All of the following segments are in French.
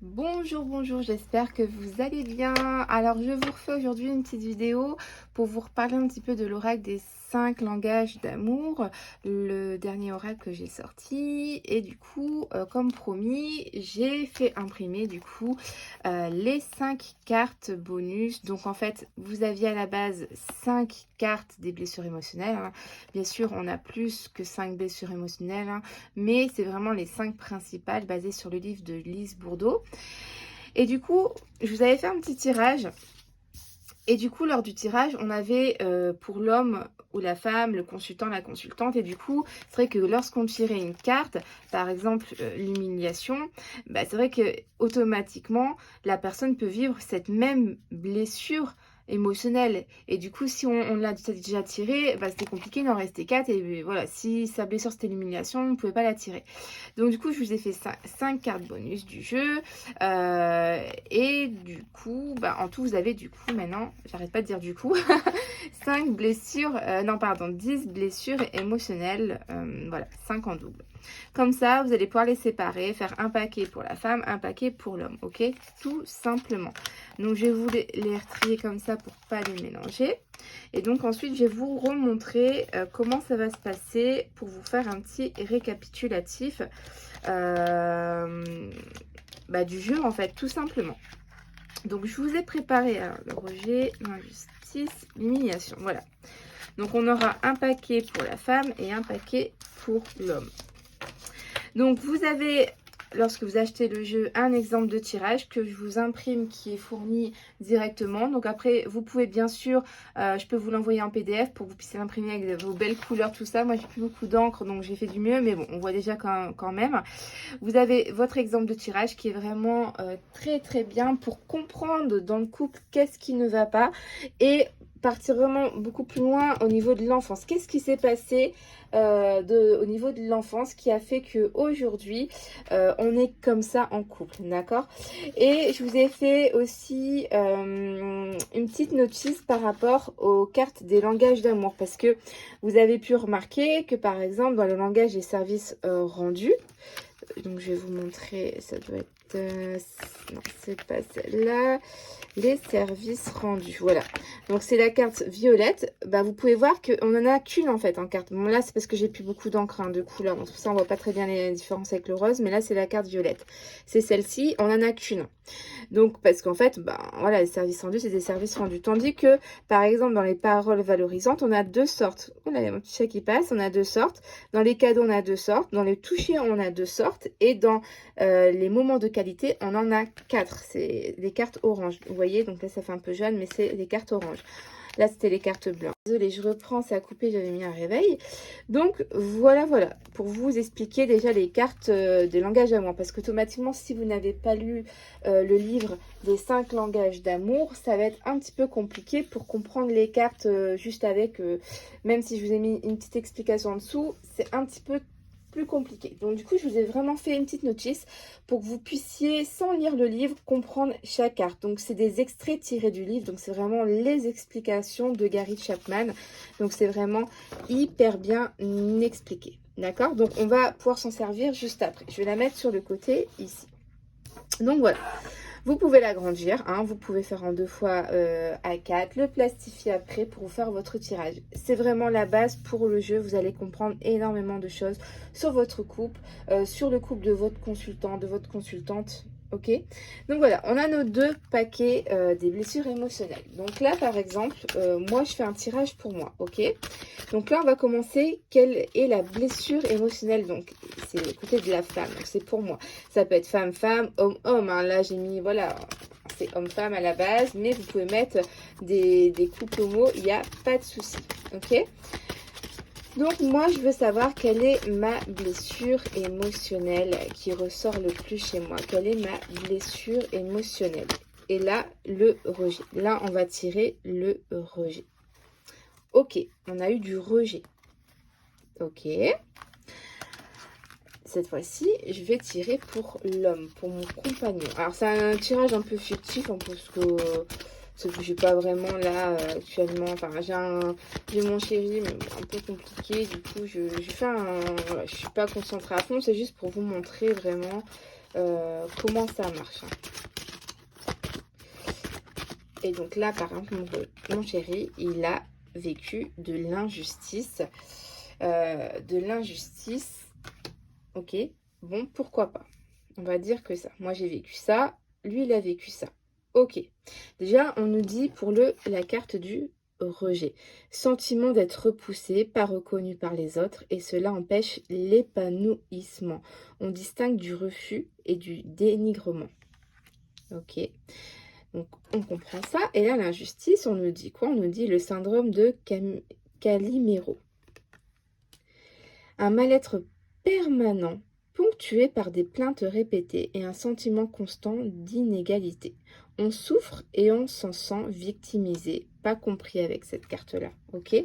Bonjour, bonjour, j'espère que vous allez bien. Alors, je vous refais aujourd'hui une petite vidéo pour vous reparler un petit peu de l'oracle des 5 langages d'amour, le dernier oracle que j'ai sorti. Et du coup, comme promis, j'ai fait imprimer du coup les 5 cartes bonus. Donc, en fait, vous aviez à la base 5 cartes des blessures émotionnelles, hein. Bien sûr, on a plus que 5 blessures émotionnelles, hein, mais c'est vraiment les 5 principales basées sur le livre de Lise Bourdeau. Et du coup, je vous avais fait un petit tirage. Et du coup, lors du tirage, on avait pour l'homme ou la femme, le consultant, la consultante. Et du coup, c'est vrai que lorsqu'on tirait une carte, par exemple l'humiliation, bah, c'est vrai que automatiquement, la personne peut vivre cette même blessure émotionnelle. Et du coup, si on l'a déjà tiré, bah, c'était compliqué, il en restait 4. Et voilà, si sa blessure c'était l'humiliation, on ne pouvait pas la tirer. Donc du coup, je vous ai fait 5 cartes bonus du jeu. Et du coup, bah, en tout, vous avez du coup maintenant, j'arrête pas de dire du coup, 5 blessures, non pardon, 10 blessures émotionnelles, voilà, 5 en double. Comme ça, vous allez pouvoir les séparer, faire un paquet pour la femme, un paquet pour l'homme, ok? Tout simplement. Donc, je vais vous les retrier comme ça pour pas les mélanger. Et donc, ensuite, je vais vous remontrer comment ça va se passer pour vous faire un petit récapitulatif du jeu, en fait, tout simplement. Donc, je vous ai préparé le rejet, l'injustice, l'humiliation. Voilà. Donc, on aura un paquet pour la femme et un paquet pour l'homme. Donc, vous avez, lorsque vous achetez le jeu, un exemple de tirage que je vous imprime qui est fourni directement. Donc, après, vous pouvez bien sûr, je peux vous l'envoyer en PDF pour que vous puissiez l'imprimer avec vos belles couleurs, tout ça. Moi, j'ai plus beaucoup d'encre, donc j'ai fait du mieux. Mais bon, on voit déjà quand même. Vous avez votre exemple de tirage qui est vraiment très très bien pour comprendre dans le couple qu'est-ce qui ne va pas et partir vraiment beaucoup plus loin au niveau de l'enfance. Qu'est-ce qui s'est passé au niveau de l'enfance qui a fait qu'aujourd'hui on est comme ça en couple, d'accord? Et je vous ai fait aussi une petite notice par rapport aux cartes des langages d'amour parce que vous avez pu remarquer que par exemple dans le langage des services rendus, donc je vais vous montrer, ça doit être non, c'est pas celle-là, les services rendus, voilà. Donc c'est la carte violette. Bah, vous pouvez voir qu'on en a qu'une en fait en carte. Bon là c'est parce que j'ai plus beaucoup d'encre, hein, de couleurs, donc pour ça on voit pas très bien les différences avec le rose, mais là c'est la carte violette. C'est celle-ci, on en a qu'une. Donc, parce qu'en fait, ben, voilà, les services rendus, c'est des services rendus. Tandis que, par exemple, dans les paroles valorisantes, on a deux sortes. Oula, il y a mon petit chat qui passe, on a deux sortes. Dans les cadeaux, on a deux sortes. Dans les touchés, on a deux sortes. Et dans les moments de qualité, on en a quatre. C'est les cartes oranges. Vous voyez, donc là, ça fait un peu jaune, mais c'est les cartes oranges. Là, c'était les cartes blanches. Désolée, je reprends, ça a coupé, j'avais mis un réveil. Donc, voilà, pour vous expliquer déjà les cartes des langages d'amour. Parce qu'automatiquement, si vous n'avez pas lu le livre des 5 langages d'amour, ça va être un petit peu compliqué pour comprendre les cartes juste avec, même si je vous ai mis une petite explication en dessous, c'est un petit peu plus compliqué. Donc du coup, je vous ai vraiment fait une petite notice pour que vous puissiez, sans lire le livre, comprendre chaque carte. Donc c'est des extraits tirés du livre, donc c'est vraiment les explications de Gary Chapman. Donc c'est vraiment hyper bien expliqué. D'accord? Donc on va pouvoir s'en servir juste après. Je vais la mettre sur le côté ici. Donc voilà. Vous pouvez l'agrandir, hein, vous pouvez faire en 2 fois A4, le plastifier après pour vous faire votre tirage. C'est vraiment la base pour le jeu, vous allez comprendre énormément de choses sur votre couple, sur le couple de votre consultant, de votre consultante. Ok, donc voilà, on a nos 2 paquets des blessures émotionnelles. Donc là, par exemple, moi, je fais un tirage pour moi, ok. Donc là, on va commencer. Quelle est la blessure émotionnelle? Donc, c'est le côté de la femme. Donc, c'est pour moi. Ça peut être femme-femme, homme-homme. Hein. Là, j'ai mis, voilà, c'est homme-femme à la base. Mais vous pouvez mettre des couples homo. Il n'y a pas de souci. Ok? Donc, moi, je veux savoir quelle est ma blessure émotionnelle qui ressort le plus chez moi. Quelle est ma blessure émotionnelle? Et là, le rejet. Là, on va tirer le rejet. Ok, on a eu du rejet. Ok. Cette fois-ci, je vais tirer pour l'homme, pour mon compagnon. Alors, c'est un tirage un peu fictif, hein, parce que j'ai pas vraiment là actuellement. Enfin, j'ai mon chéri, mais un peu compliqué. Du coup, je fais un. Voilà, je suis pas concentrée à fond. C'est juste pour vous montrer vraiment comment ça marche. Et donc là, par exemple, mon chéri, il a vécu de l'injustice. Ok, bon, pourquoi pas. On va dire que ça. Moi, j'ai vécu ça. Lui, il a vécu ça. Ok. Déjà, on nous dit pour la carte du rejet. Sentiment d'être repoussé, pas reconnu par les autres, et cela empêche l'épanouissement. On distingue du refus et du dénigrement. Ok. Donc, on comprend ça. Et là, l'injustice, on nous dit quoi? On nous dit le syndrome de Calimero. Un mal-être permanent, ponctué par des plaintes répétées et un sentiment constant d'inégalité. On souffre et on s'en sent victimisé, pas compris avec cette carte-là, ok?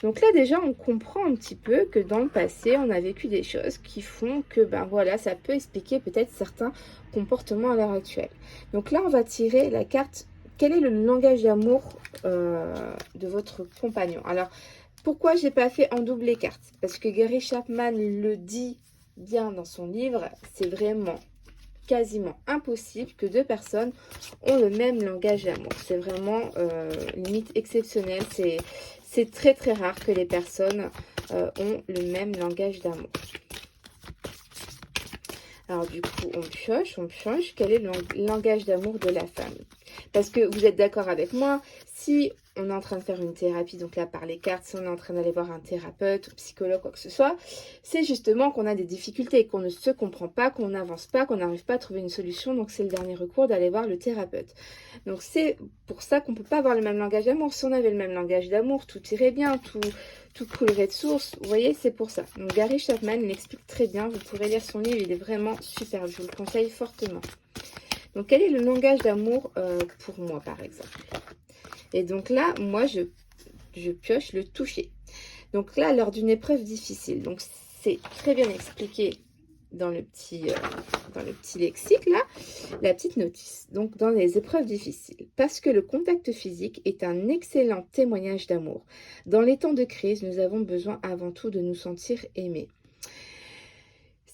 Donc là, déjà, on comprend un petit peu que dans le passé, on a vécu des choses qui font que, ben voilà, ça peut expliquer peut-être certains comportements à l'heure actuelle. Donc là, on va tirer la carte. Quel est le langage d'amour de votre compagnon? Alors, pourquoi j'ai pas fait en double les cartes? Parce que Gary Chapman le dit bien dans son livre, c'est vraiment quasiment impossible que deux personnes ont le même langage d'amour. C'est vraiment limite exceptionnel. C'est très très rare que les personnes ont le même langage d'amour. Alors du coup, on pioche. Quel est le langage d'amour de la femme? Parce que vous êtes d'accord avec moi, si on est en train de faire une thérapie, donc là par les cartes, si on est en train d'aller voir un thérapeute ou psychologue, quoi que ce soit, c'est justement qu'on a des difficultés, qu'on ne se comprend pas, qu'on n'avance pas, qu'on n'arrive pas à trouver une solution, donc c'est le dernier recours d'aller voir le thérapeute. Donc c'est pour ça qu'on ne peut pas avoir le même langage d'amour. Si on avait le même langage d'amour, tout irait bien, tout coulerait de source. Vous voyez, c'est pour ça. Donc Gary Chapman l'explique très bien, vous pourrez lire son livre, il est vraiment super, je vous le conseille fortement. Donc, quel est le langage d'amour pour moi, par exemple? Et donc là, moi, je pioche le toucher. Donc là, lors d'une épreuve difficile. Donc, c'est très bien expliqué dans le petit lexique, là, la petite notice. Donc, dans les épreuves difficiles. Parce que le contact physique est un excellent témoignage d'amour. Dans les temps de crise, nous avons besoin avant tout de nous sentir aimés.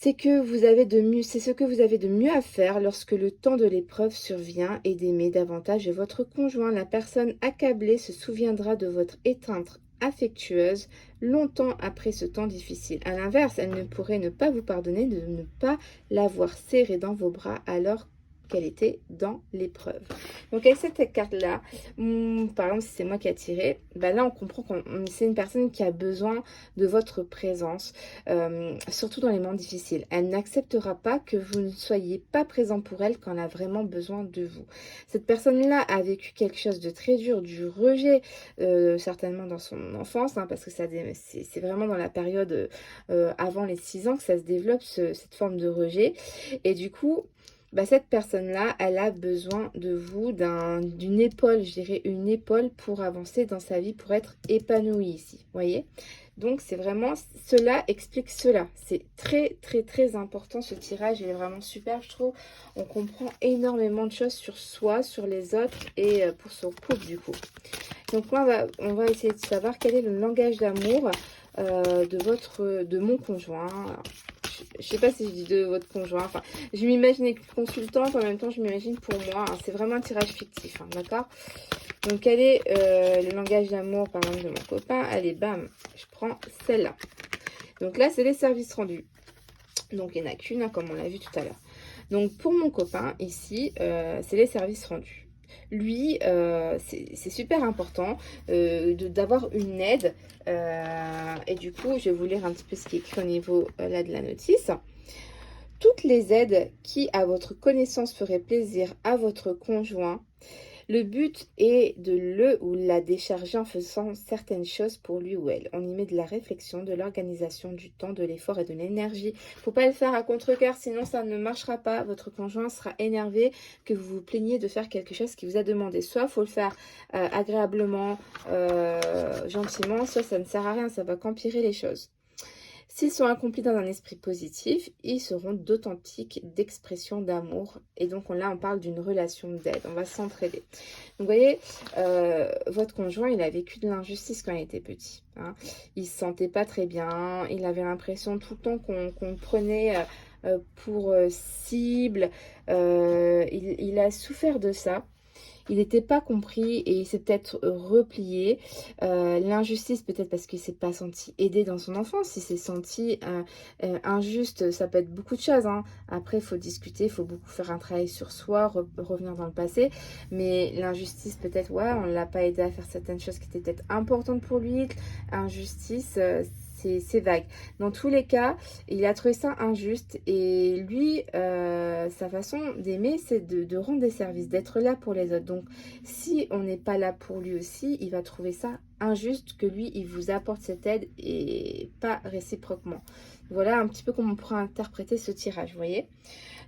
C'est ce que vous avez de mieux à faire lorsque le temps de l'épreuve survient et d'aimer davantage votre conjoint. La personne accablée se souviendra de votre étreinte affectueuse longtemps après ce temps difficile. À l'inverse, elle ne pourrait ne pas vous pardonner de ne pas l'avoir serrée dans vos bras alors qu'elle était dans l'épreuve. Donc avec cette carte-là, par exemple, si c'est moi qui a tiré, ben là on comprend que c'est une personne qui a besoin de votre présence, surtout dans les moments difficiles. Elle n'acceptera pas que vous ne soyez pas présent pour elle quand elle a vraiment besoin de vous. Cette personne-là a vécu quelque chose de très dur, du rejet, certainement dans son enfance, hein, parce que c'est vraiment dans la période avant les 6 ans que ça se développe, cette forme de rejet. Et du coup, bah, cette personne-là, elle a besoin de vous, d'une épaule, je dirais une épaule pour avancer dans sa vie, pour être épanouie ici, vous voyez? Donc, c'est vraiment, cela explique cela. C'est très, très, très important, ce tirage, il est vraiment super, je trouve. On comprend énormément de choses sur soi, sur les autres et pour son couple, du coup. Donc, moi, on va essayer de savoir quel est le langage d'amour de mon conjoint. Alors, je sais pas si je dis de votre conjoint. Enfin, je m'imagine consultante, en même temps, je m'imagine pour moi. Hein, c'est vraiment un tirage fictif, hein, d'accord? Donc, quel est le langage d'amour, par exemple, de mon copain? Allez, bam, je prends celle-là. Donc là, c'est les services rendus. Donc, il n'y en a qu'une, hein, comme on l'a vu tout à l'heure. Donc, pour mon copain, ici, c'est les services rendus. Lui, c'est super important d'avoir une aide. Et du coup, je vais vous lire un petit peu ce qui est écrit au niveau là de la notice. Toutes les aides qui, à votre connaissance, feraient plaisir à votre conjoint. Le but est de le ou la décharger en faisant certaines choses pour lui ou elle. On y met de la réflexion, de l'organisation, du temps, de l'effort et de l'énergie. Faut pas le faire à contre-cœur, sinon ça ne marchera pas. Votre conjoint sera énervé que vous vous plaigniez de faire quelque chose qu'il vous a demandé. Soit faut le faire agréablement, gentiment, soit ça ne sert à rien, ça va qu'empirer les choses. S'ils sont accomplis dans un esprit positif, ils seront d'authentiques d'expression d'amour. Et donc là, on parle d'une relation d'aide. On va s'entraider. Donc, vous voyez, votre conjoint, il a vécu de l'injustice quand il était petit. Hein. Il ne se sentait pas très bien. Il avait l'impression tout le temps qu'on le prenait pour cible. Il a souffert de ça. Il n'était pas compris et il s'est peut-être replié. L'injustice, peut-être parce qu'il ne s'est pas senti aidé dans son enfance. Il s'est senti injuste, ça peut être beaucoup de choses, hein. Après, il faut discuter, il faut beaucoup faire un travail sur soi, revenir dans le passé. Mais l'injustice, peut-être, ouais, on ne l'a pas aidé à faire certaines choses qui étaient peut-être importantes pour lui. Injustice, c'est vague. Dans tous les cas, il a trouvé ça injuste et lui, sa façon d'aimer, c'est de rendre des services, d'être là pour les autres. Donc, si on n'est pas là pour lui aussi, il va trouver ça injuste que lui, il vous apporte cette aide et pas réciproquement. Voilà un petit peu comment on pourra interpréter ce tirage, vous voyez.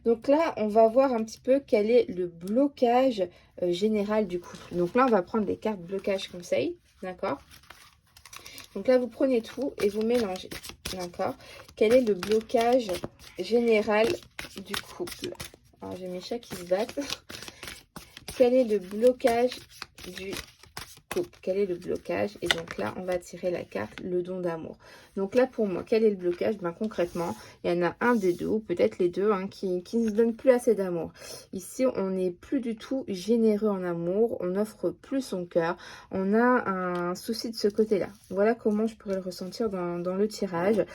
Donc là, on va voir un petit peu quel est le blocage général du couple. Donc là, on va prendre les cartes blocage conseil, d'accord? Donc là, vous prenez tout et vous mélangez, d'accord? Quel est le blocage général du couple? Alors, j'ai mes chats qui se battent. Quel est le blocage du couple? Quel est le blocage? Et donc là, on va tirer la carte, le don d'amour. Donc là, pour moi, quel est le blocage? Ben, concrètement, il y en a un des deux, ou peut-être les deux, hein, qui ne se donnent plus assez d'amour. Ici, on n'est plus du tout généreux en amour, on n'offre plus son cœur, on a un souci de ce côté-là. Voilà comment je pourrais le ressentir dans le tirage.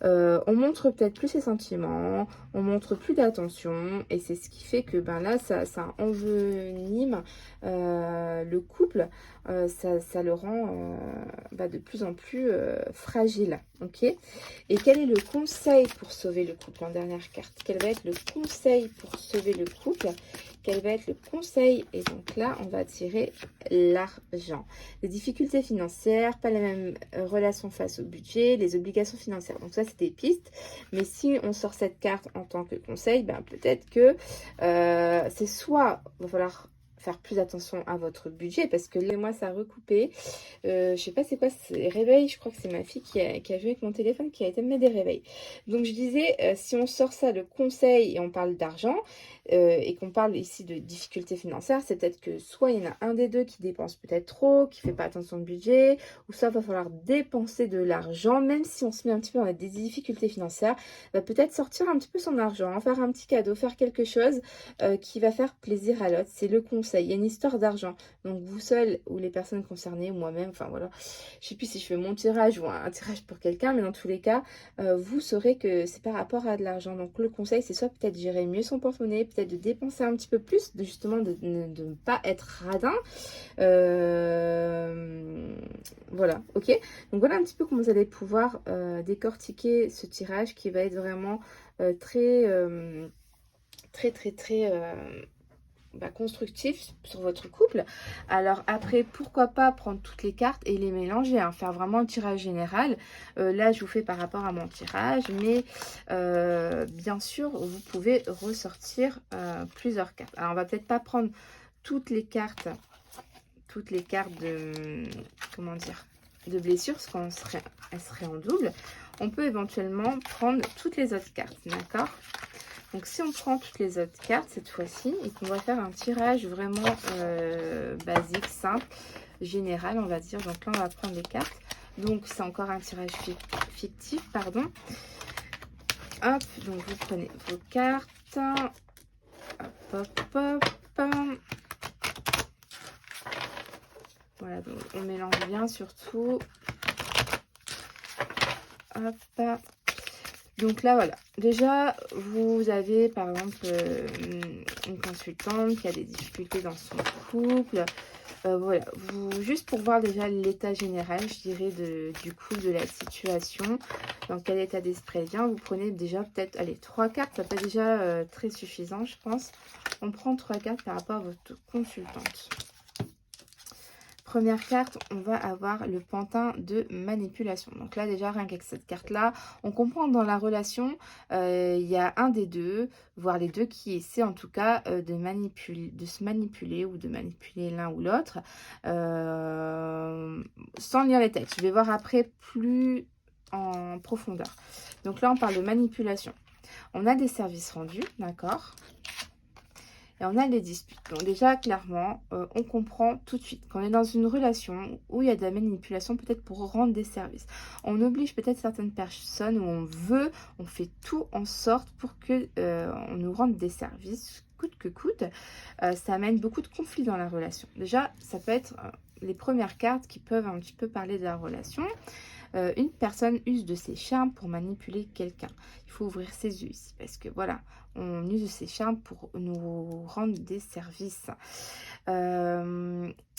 On montre peut-être plus ses sentiments, on montre plus d'attention, et c'est ce qui fait que ben là, ça envenime le couple. Ça le rend de plus en plus fragile. Ok. Et quel est le conseil pour sauver le couple en dernière carte? Quel va être le conseil pour sauver le couple? Quel va être le conseil? Et donc là, on va tirer l'argent. Les difficultés financières, pas la même relation face au budget, les obligations financières. Donc ça, c'est des pistes. Mais si on sort cette carte en tant que conseil, ben peut-être que c'est soit, il va falloir faire plus attention à votre budget parce que les mois ça a recoupé. Je sais pas c'est quoi, c'est réveil. Je crois que c'est ma fille qui a joué avec mon téléphone qui a été me mettre des réveils. Donc je disais, si on sort ça de conseil et on parle d'argent et qu'on parle ici de difficultés financières, c'est peut-être que soit il y en a un des deux qui dépense peut-être trop, qui fait pas attention au budget, ou soit il va falloir dépenser de l'argent, même si on se met un petit peu dans des difficultés financières, va peut-être sortir un petit peu son argent, hein, faire un petit cadeau, faire quelque chose qui va faire plaisir à l'autre. C'est le conseil. Il y a une histoire d'argent. Donc vous seul ou les personnes concernées, ou moi-même, enfin voilà, je sais plus si je fais mon tirage ou un tirage pour quelqu'un, mais dans tous les cas, vous saurez que c'est par rapport à de l'argent. Donc le conseil, c'est soit peut-être gérer mieux son porte-monnaie, peut-être de dépenser un petit peu plus, justement de ne pas être radin. Voilà, ok. Donc voilà un petit peu comment vous allez pouvoir décortiquer ce tirage qui va être vraiment très constructif sur votre couple. Alors après, pourquoi pas prendre toutes les cartes et les mélanger, hein, faire vraiment un tirage général. Là, je vous fais par rapport à mon tirage, mais bien sûr, vous pouvez ressortir plusieurs cartes. Alors, on va peut-être pas prendre toutes les cartes de, comment dire, de blessures, parce qu'elle serait en double. On peut éventuellement prendre toutes les autres cartes, d'accord? Donc, si on prend toutes les autres cartes cette fois-ci et qu'on va faire un tirage vraiment basique, simple, général, on va dire. Donc là, on va prendre les cartes. Donc, c'est encore un tirage fictif, pardon. Hop, donc vous prenez vos cartes. Hop, hop, hop. Voilà, donc on mélange bien surtout. Hop. Donc là, voilà. Déjà, vous avez, par exemple, une consultante qui a des difficultés dans son couple. Voilà. Juste pour voir déjà l'état général, je dirais, du couple, de la situation. Dans quel état d'esprit elle vient. Vous prenez déjà peut-être, allez, 3 cartes. Ça peut être déjà très suffisant, je pense. On prend 3 cartes par rapport à votre consultante. Première carte, on va avoir le pantin de manipulation. Donc là, déjà, rien qu'avec cette carte-là, on comprend que dans la relation, il y a un des deux, voire les deux, qui essaient en tout cas de se manipuler ou de manipuler l'un ou l'autre, sans lire les textes. Je vais voir après plus en profondeur. Donc là, on parle de manipulation. On a des services rendus, d'accord ? et on a les disputes. Donc déjà, clairement, on comprend tout de suite qu'on est dans une relation où il y a de la manipulation, peut-être pour rendre des services. On oblige peut-être certaines personnes où on fait tout en sorte pour que on nous rende des services, coûte que coûte. Ça amène beaucoup de conflits dans la relation. Déjà, ça peut être les premières cartes qui peuvent un petit peu parler de la relation. Une personne use de ses charmes pour manipuler quelqu'un. Il faut ouvrir ses yeux ici parce que voilà, on use de ses charmes pour nous rendre des services.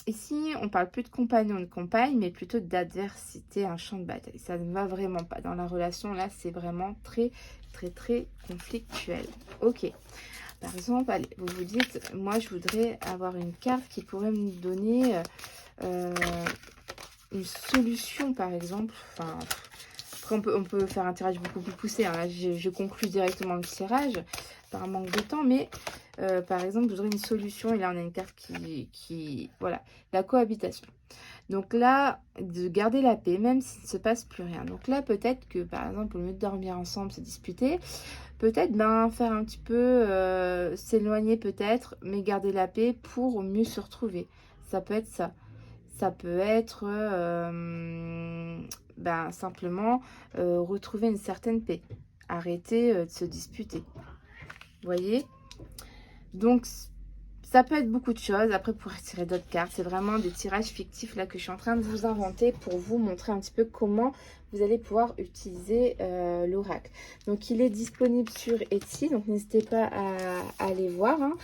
Ici, on parle plus de compagnon, de compagne, mais plutôt d'adversité, un champ de bataille. Ça ne va vraiment pas. Dans la relation, là, c'est vraiment très, très, très conflictuel. Ok. Par exemple, allez, vous vous dites, moi, je voudrais avoir une carte qui pourrait me donner une solution, par exemple. Enfin, après, on peut faire un tirage beaucoup plus poussé. Hein. Là, je conclus directement le tirage par manque de temps, mais par exemple, je voudrais une solution. Et là, on a une carte qui voilà, la cohabitation. Donc là, de garder la paix, même s'il ne se passe plus rien. Donc là, peut-être que, par exemple, au lieu de dormir ensemble, se disputer, peut-être faire un petit peu, s'éloigner peut-être, mais garder la paix pour mieux se retrouver. Ça peut être ça. Ça peut être simplement retrouver une certaine paix. Arrêter de se disputer. Vous voyez? Donc, ça peut être beaucoup de choses. Après, pour tirer d'autres cartes, c'est vraiment des tirages fictifs là que je suis en train de vous inventer pour vous montrer un petit peu comment vous allez pouvoir utiliser l'oracle. Donc, il est disponible sur Etsy, donc n'hésitez pas à aller voir. Hein.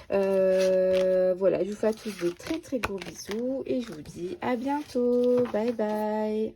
Voilà, je vous fais à tous de très très gros bisous et je vous dis à bientôt. Bye bye.